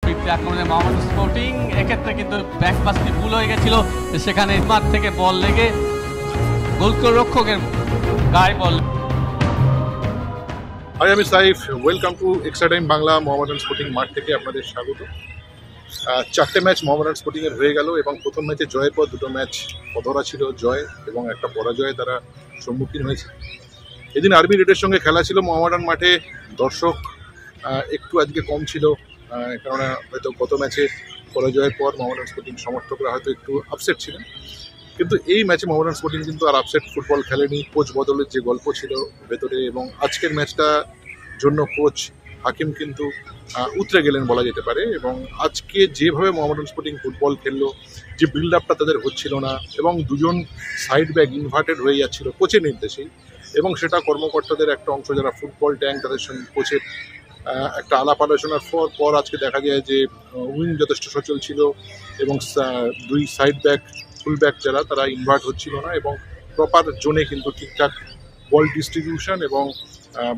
ফিরতে আক্রমণে মোহামেডান স্পোর্টিং, এক্ষেত্রে কিন্তু ব্যাকপাসটি ভুল হয়ে গেছিল, সেখানে মাঠ থেকে বল লেগে গোলরক্ষকের গায়ে বল। হাই, আমি Saif. Welcome to extra time Bangla. Mohammedan sporting মাঠ থেকে আপনাদের স্বাগত। 4টে ম্যাচ মোহামেডান স্পোর্টিংয়ের হয়ে গেল এবং প্রথম ম্যাচে জয়ের পর 2টো ম্যাচ অধরা ছিল জয় এবং একটা পরাজয়ে তারা সম্মুখীন হয়েছে। এদিন আরবি রেডের সঙ্গে খেলা ছিল মোহামেডান মাঠে। দর্শক একটু আজকে কম ছিল, কেননা হয়তো গত ম্যাচে পরাজয়ের পর মোহামেডান স্পোর্টিং সমর্থকরা হয়তো একটু আপসেট ছিলেন। কিন্তু এই ম্যাচে মোহামেডান স্পোর্টিং কিন্তু আর আপসেট ফুটবল খেলেনি। কোচ বদলের যে গল্প ছিল ভেতরে, এবং আজকের ম্যাচটা জন্য কোচ হাকিম কিন্তু উতরে গেলেন বলা যেতে পারে। এবং আজকে যেভাবে মোহামেডান স্পোর্টিং ফুটবল খেললো, যে বিল্ড আপটা তাদের হচ্ছিল না এবং দুজন সাইড ব্যাক ইনভার্টেড হয়ে যাচ্ছিল কোচের নির্দেশেই, এবং সেটা কর্মকর্তাদের একটা অংশ যারা ফুটবল ট্যাঙ্ক তাদের সঙ্গে কোচের একটা আলাপ আলোচনার পর আজকে দেখা যায় যে উইং যথেষ্ট সচল ছিল এবং দুই সাইড ব্যাক ফুল ব্যাক যারা তারা ইনভার্ট হচ্ছিল না, এবং প্রপার জোনে কিন্তু ঠিকঠাক বল ডিস্ট্রিবিউশন এবং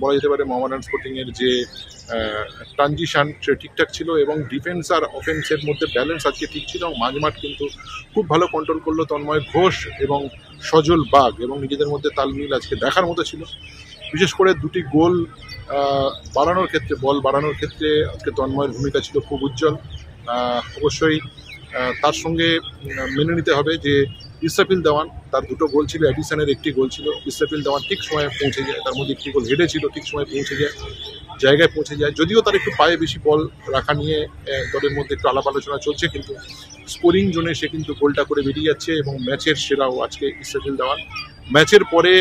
বলা যেতে পারে মোহামেডান স্পোর্টিংয়ের যে ট্রানজিশন সে ঠিকঠাক ছিল, এবং ডিফেন্স আর অফেন্সের মধ্যে ব্যালেন্স আজকে ঠিক ছিল। এবং মাঝমাঠ কিন্তু খুব ভালো কন্ট্রোল করলো তন্ময় ঘোষ এবং সজল বাগ, এবং নিজেদের মধ্যে তালমিল আজকে দেখার মতো ছিল। বিশেষ করে দুটি গোল বাড়ানোর ক্ষেত্রে, বল বাড়ানোর ক্ষেত্রে আজকে তন্ময়ের ভূমিকা ছিল খুব উজ্জ্বল। অবশ্যই তার সঙ্গে মেনে নিতে হবে যে ইসরাফিল দেওয়ান, তার 2টো গোল ছিল, অ্যাডিশনের 1টি গোল ছিল। ইসরাফিল দেওয়ান ঠিক সময়ে পৌঁছে যায়, তার মধ্যে 1টি গোল হেডে ছিল, ঠিক সময়ে পৌঁছে যায়, জায়গায় পৌঁছে যায়। যদিও তার একটু পায়ে বেশি বল রাখা নিয়ে দলের মধ্যে একটু আলাপ আলোচনা চলছে, কিন্তু স্কোরিং জোনে সে কিন্তু গোলটা করে বেরিয়ে যাচ্ছে এবং ম্যাচের সেরাও আজকে ইসরাফিল দেওয়ান। ম্যাচের পরে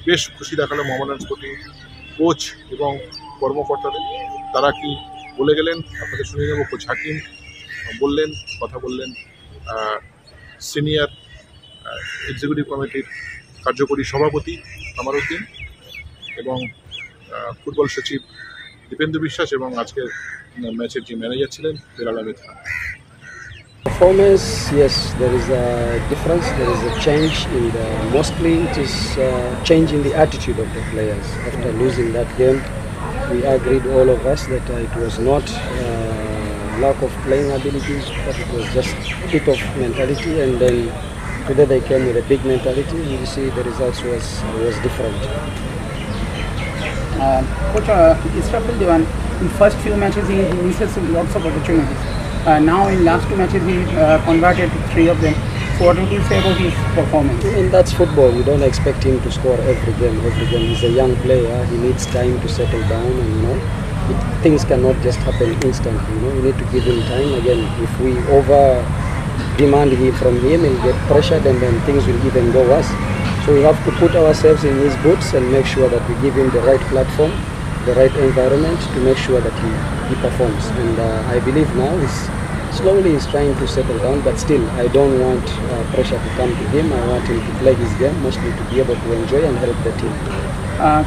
বেশ খুশি দেখালো মোহামেডান স্পোর্টিং কোচ এবং কর্মকর্তাদের। তারা কি বলে গেলেন আপনাদের শুনে নেব। কোচ হাকিম বললেন, কথা বললেন সিনিয়র এক্সিকিউটিভ কমিটির কার্যকরী সভাপতি কামারউদ্দিন এবং ফুটবল সচিব দীপেন্দু বিশ্বাস এবং আজকের ম্যাচের যে ম্যানেজার ছিলেন Belal Ahmed Khan. Performance, yes, there is a difference, there is a change in the, mostly it is change in the attitude of the players. After losing that game, we agreed all of us that it was not lack of playing abilities, but it was just a bit of mentality, and then today they came with a big mentality. You see the results was different. Coach, Israfil Dewan, in first few matches he misses lots of opportunities. Now in last 2 matches he converted 3 of them. So what would you say about his performance? And that's football. You don't expect him to score every game. He's a young player. He needs time to settle down, and things cannot just happen instantly. You need to give him time. Again, if we over demand from him, he'll get pressured, and then things will even go worse. So we have to put ourselves in his boots and make sure that we give him the right platform, the right environment to make sure that he performs. And I believe now he's trying to settle down, but still I don't want pressure to come to him. I want him to play his game, mostly to be able to enjoy and help the team.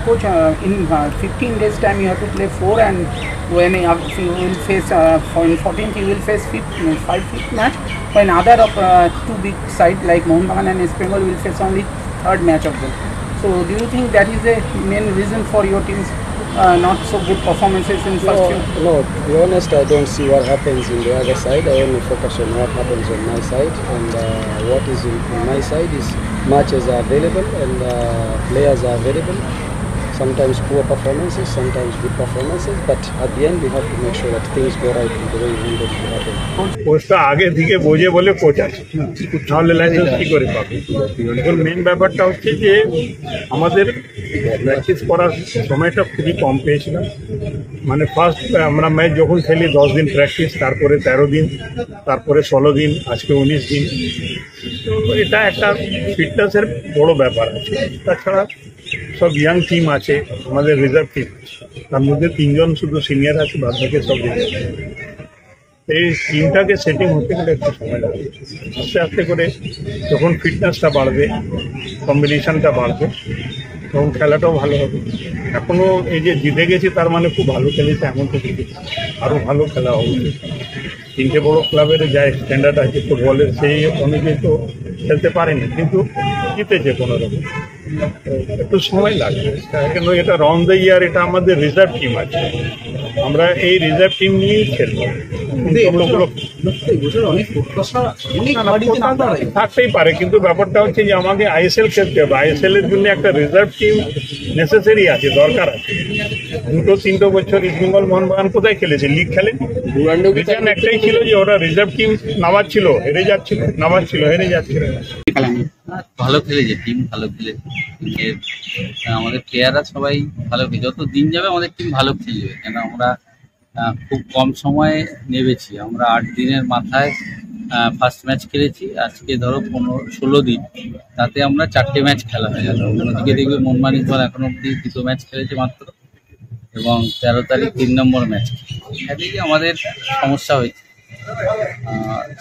Coach, in 15 days time you have to play 4, and when you will face in 14th you will face 5th match. When other of 2 big sides like Mohun Bagan and East Bengal will face only 3rd match of them. So do you think that is the main reason for your team's not so good performances in first few? No, to be honest, I don't see what happens in the other side. I only focus on what happens on my side, and what is on my side is matches are available and players are available. Sometimes poor performances, sometimes good performances, but at the end we have to make sure that things go right in the way we want it to happen. কোচটা আগে থেকে বোঝে বলে coach আছে, তাহলে licence কী করে পাবে? এখন main ব্যাপারটা হচ্ছে যে আমাদের প্র্যাকটিস করার সময়টা খুবই কম পেয়েছিলাম। মানে ফার্স্ট আমরা ম্যাচ যখন খেলি 10 দিন প্র্যাকটিস, তারপরে 13 দিন, তারপরে 16 দিন, আজকে 19 দিন। তো এটা একটা ফিটনেসের বড় ব্যাপার আছে। তাছাড়া সব ইয়াং টিম আছে, আমাদের রিজার্ভ টিম, তার মধ্যে 3 জন শুধু সিনিয়র আছে, বাদ বাকি সব রিজার্ভ। এই টিমটাকে সেটিং হতে গেলে একটু সময় লাগে। আস্তে আস্তে করে যখন ফিটনেসটা বাড়বে, কম্বিনেশনটা বাড়বে, তখন খেলাটাও ভালো হবে। এখনও এই যে জিতে গেছি তার মানে খুব ভালো খেলেছে এমন তো কিছু, আরও ভালো খেলা হবে। 3টে বড়ো ক্লাবের যা স্ট্যান্ডার্ড আছে ফুটবলের, সেই অনুযায়ী তো খেলতে পারেনি, কিন্তু জিতেছে কোনো রকম। একটু সময় লাগবে, কেন এটা রাউন্ড দ্য ইয়ার, এটা আমাদের রিজার্ভ টিম আছে। আমরা এই রিজার্ভ টিম নিয়েই খেলবো। থাকতেই পারে, কিন্তু ব্যাপারটা হচ্ছে যে আমাকে আইএসএল খেলতে হবে। আইএসএল এর জন্য একটা রিজার্ভ টিম নেসেসারি আছে, দরকার আছে। 2-3 বছর ইস্ট বেঙ্গল মোহনবাগান কোথায় খেলেছে? লিগ খেলে। রিজন একটাই ছিল যে ওরা রিজার্ভ টিম নামাচ্ছিল, হেরে যাচ্ছিল, নামাচ্ছিল, হেরে যাচ্ছিল। ভালো খেলেছে, টিম ভালো খেলেছে। আমাদের প্লেয়াররা সবাই ভালো খেলে, যত দিন যাবে আমাদের টিম ভালো খেলবে, কেন আমরা খুব কম সময়ে নেমেছি। আমরা 8 দিনের মাথায় ফার্স্ট ম্যাচ খেলেছি। আজকে ধরো 15-16 দিন, তাতে আমরা 4টে ম্যাচ খেলা হয়ে গেল। অন্যদিকে দেখবে মোহনবাগান দল এখন অব্দি 2টো ম্যাচ খেলেছে মাত্র, এবং 13 তারিখ 3 নম্বর ম্যাচ। এদিকে আমাদের সমস্যা হয়েছে,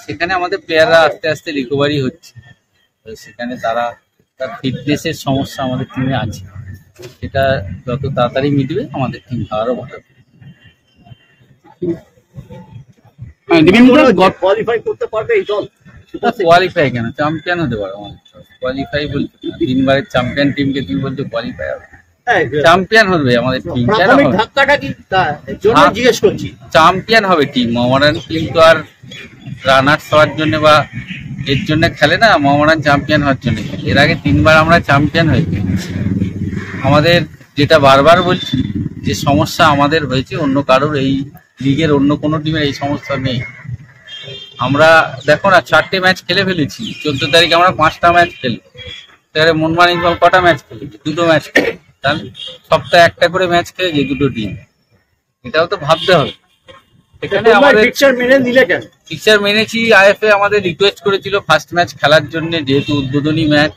সেখানে আমাদের প্লেয়াররা আস্তে আস্তে রিকভারি হচ্ছে। সেখানে তার ফিটনেসের সমস্যা আমাদের টিমে আছে, সেটা যত তাড়াতাড়ি মিটবে আমাদের টিম আরও ভালো। কোয়ালিফাই করতে পারবে এই দল? কোয়ালিফাই কেন, চ্যাম্পিয়ন হতে পারে আমাদের। কোয়ালিফাই বলতে 3বারের চ্যাম্পিয়ন টিমকে তুমি বলছো কোয়ালিফাই হবে? চ্যাম্পিয়ন হবে আমাদের টিম। ধাক্কাটা কি জিজ্ঞেস করছি? চ্যাম্পিয়ন হবে টিম। মোহামেডান টিম তো আর রানার্স হওয়ার জন্য বা এর জন্য খেলে না, মোহামেডান চ্যাম্পিয়ন হওয়ার জন্য খেলে। এর আগে 3বার আমরা চ্যাম্পিয়ন হয়েছি। আমাদের যেটা বারবার বলছি, যে সমস্যা আমাদের হয়েছে, অন্য কারোর এই লিগের অন্য কোনো টিমের এই সমস্যা নেই। আমরা দেখো না, 4টে ম্যাচ খেলে ফেলেছি। 14 তারিখে আমরা 5টা ম্যাচ খেলবো। তাহলে মোহনবাগান দল কটা ম্যাচ খেলেছে? 2টো ম্যাচ খেলে। তাহলে সপ্তাহে একটা করে ম্যাচ খেলেছে 2টো টিম। এটাও তো ভাবতে হবে। এখানে আমাদের পিকচার মেনে নিলে কেন? পিকচার মেনেছি। আইএফএ আমাদের রিকোয়েস্ট করেছিল ফার্স্ট ম্যাচ খেলার জন্য, যেহেতু উদ্বোধনী ম্যাচ।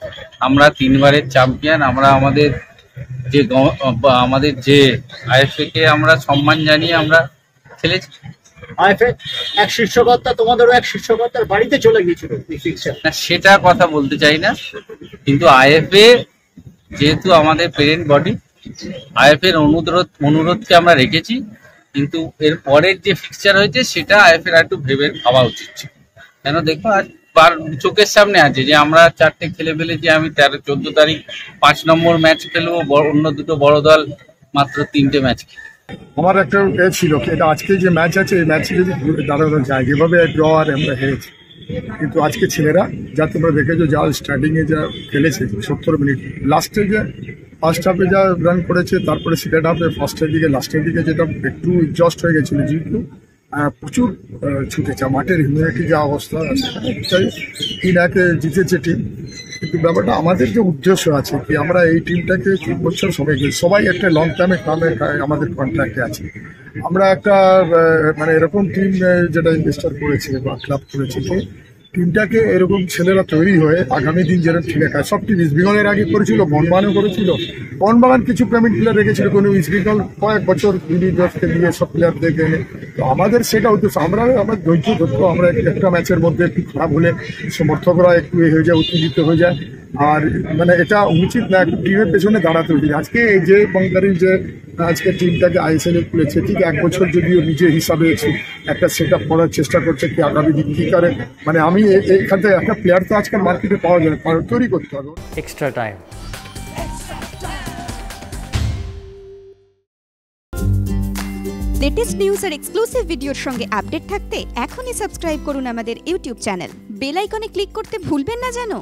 আমরা 3বারের চ্যাম্পিয়ন। আমরা আমাদের যে আইএফএ কে আমরা সম্মান জানিয়ে আমরা খেলেছি। আইএফএ এক শীর্ষকর্তা, তোমাদেরও এক শীর্ষকর্তার বাড়িতে চলে গিয়েছিল না, সেটা কথা বলতে চাই না, কিন্তু আইএফএ যেহেতু আমাদের প্যারেন্ট বডি, আইএফএ এর অনুরোধকে আমরা রেখেছি। কিন্তু এর পরের যে ফিক্সচার হয়েছে সেটা আইএফএ একটু ভেবে ভাবা উচিত ছিল। কেন দেখো, আজ চোখের সামনে আছে যে আমরা 4টে খেলে ফেলেছি। আমি 14 তারিখ 5 নম্বর ম্যাচ খেলবো, অন্য 2টো বড় দল মাত্র 3টে ম্যাচ খেলে। আমার একটা ছিল এটা, আজকে যে ম্যাচ আছে এই ম্যাচে যদি দাঁড়ানো যায়, যেভাবে ড্র আর আমরা হেরেছি, কিন্তু আজকে ছেলেরা যা তোমরা দেখেছো, যা স্টার্টিংয়ে যা খেলেছে 70 মিনিট, লাস্টে যে ফার্স্ট হাফে যা রান করেছে, তারপরে সেকেন্ড হাফে ফার্স্টের দিকে লাস্টের দিকে যেটা একটু এক্সস্ট হয়ে গেছিলো, যেহেতু প্রচুর ছুটেছে, মাঠের হিউম্যানিটি যা অবস্থা আছে, 3-1 জিতেছে টিম। কিন্তু ব্যাপারটা আমাদের যে উদ্দেশ্য আছে কি, আমরা এই টিমটাকে 3 বছর সবাই একটা লং টার্মে আমাদের কন্ট্রাক্টে আছে। আমরা একটা মানে এরকম টিম যেটা ইনভেস্টার করেছে বা ক্লাব করেছে, যে টিমটাকে এরকম ছেলেরা তৈরি হয়ে আগামী দিন যেরকম খেলে খায়। সব টিম ইস্ট বেঙ্গলের আগে করেছিল, মোহনবাগানও করেছিল। মোহনবাগান কিছু পেমেন্ট প্লেয়ার রেখেছিল, কোনো ইস্ট বেঙ্গল কয়েক বছর বিনিয়োগকে দিয়ে সব প্লেয়ারদেরকে এনে। তো আমাদের সেটা উদ্দেশ্য, আমরা ধৈর্য ধরবো। আমরা একটা ম্যাচের মধ্যে একটু খারাপ হলে সমর্থকরা একটু হয়ে যায়, উত্তেজিত হয়ে যায়। আর মানে এটা উচিত না, একটু টিমের পেছনে দাঁড়াতে হবে। আজকে এই যে বঙ্গারির যে আজকে টিমটাকে আইএসএল খুলেছে, ঠিক 1 বছর যদিও নিজের হিসাবে একটা সেট আপ করার চেষ্টা করছে কি আগামী দিন কী করে। মানে আমি এইখান থেকে একটা প্লেয়ার তো আজকাল মার্কেটে পাওয়া যায়, তৈরি করতে হবে। Extra time. লেটেস্ট নিউজ আর এক্সক্লুসিভ ভিডিওর সঙ্গে আপডেট থাকতে এখনই সাবস্ক্রাইব করুন আমাদের ইউটিউব চ্যানেল। বেল আইকনে ক্লিক করতে ভুলবেন না যেন।